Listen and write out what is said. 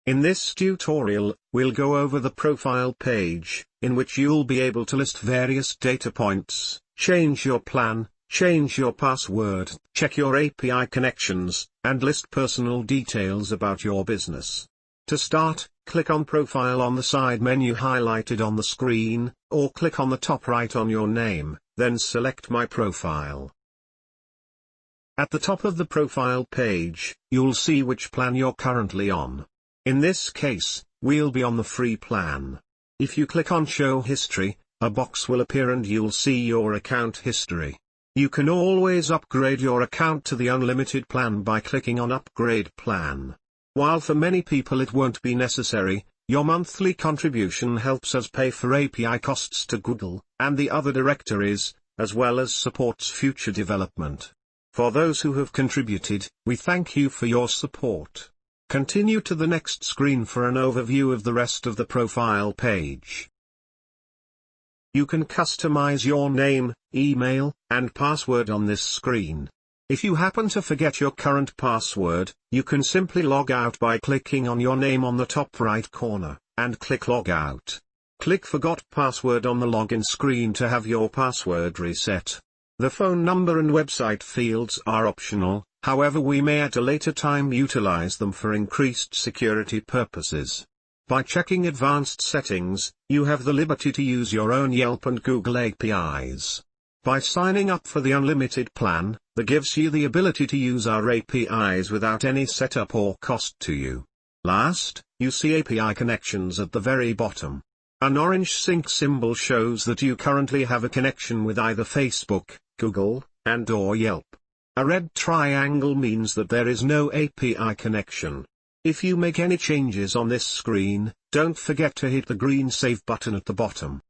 In this tutorial, we'll go over the profile page, in which you'll be able to list various data points, change your plan, change your password, check your API connections, and list personal details about your business. To start, click on Profile on the side menu highlighted on the screen, or click on the top right on your name, then select My Profile. At the top of the profile page, you'll see which plan you're currently on. In this case, we'll be on the free plan. If you click on Show History, a box will appear and you'll see your account history. You can always upgrade your account to the unlimited plan by clicking on Upgrade Plan. While for many people it won't be necessary, your monthly contribution helps us pay for API costs to Google and the other directories, as well as supports future development. For those who have contributed, we thank you for your support. Continue to the next screen for an overview of the rest of the profile page. You can customize your name, email, and password on this screen. If you happen to forget your current password, you can simply log out by clicking on your name on the top right corner, and click Log Out. Click Forgot Password on the login screen to have your password reset. The phone number and website fields are optional, however we may at a later time utilize them for increased security purposes. By checking advanced settings, you have the liberty to use your own Yelp and Google APIs. By signing up for the unlimited plan, that gives you the ability to use our APIs without any setup or cost to you. Last, you see API connections at the very bottom. An orange sync symbol shows that you currently have a connection with either Facebook, Google, and/or Yelp. A red triangle means that there is no API connection. If you make any changes on this screen, don't forget to hit the green Save button at the bottom.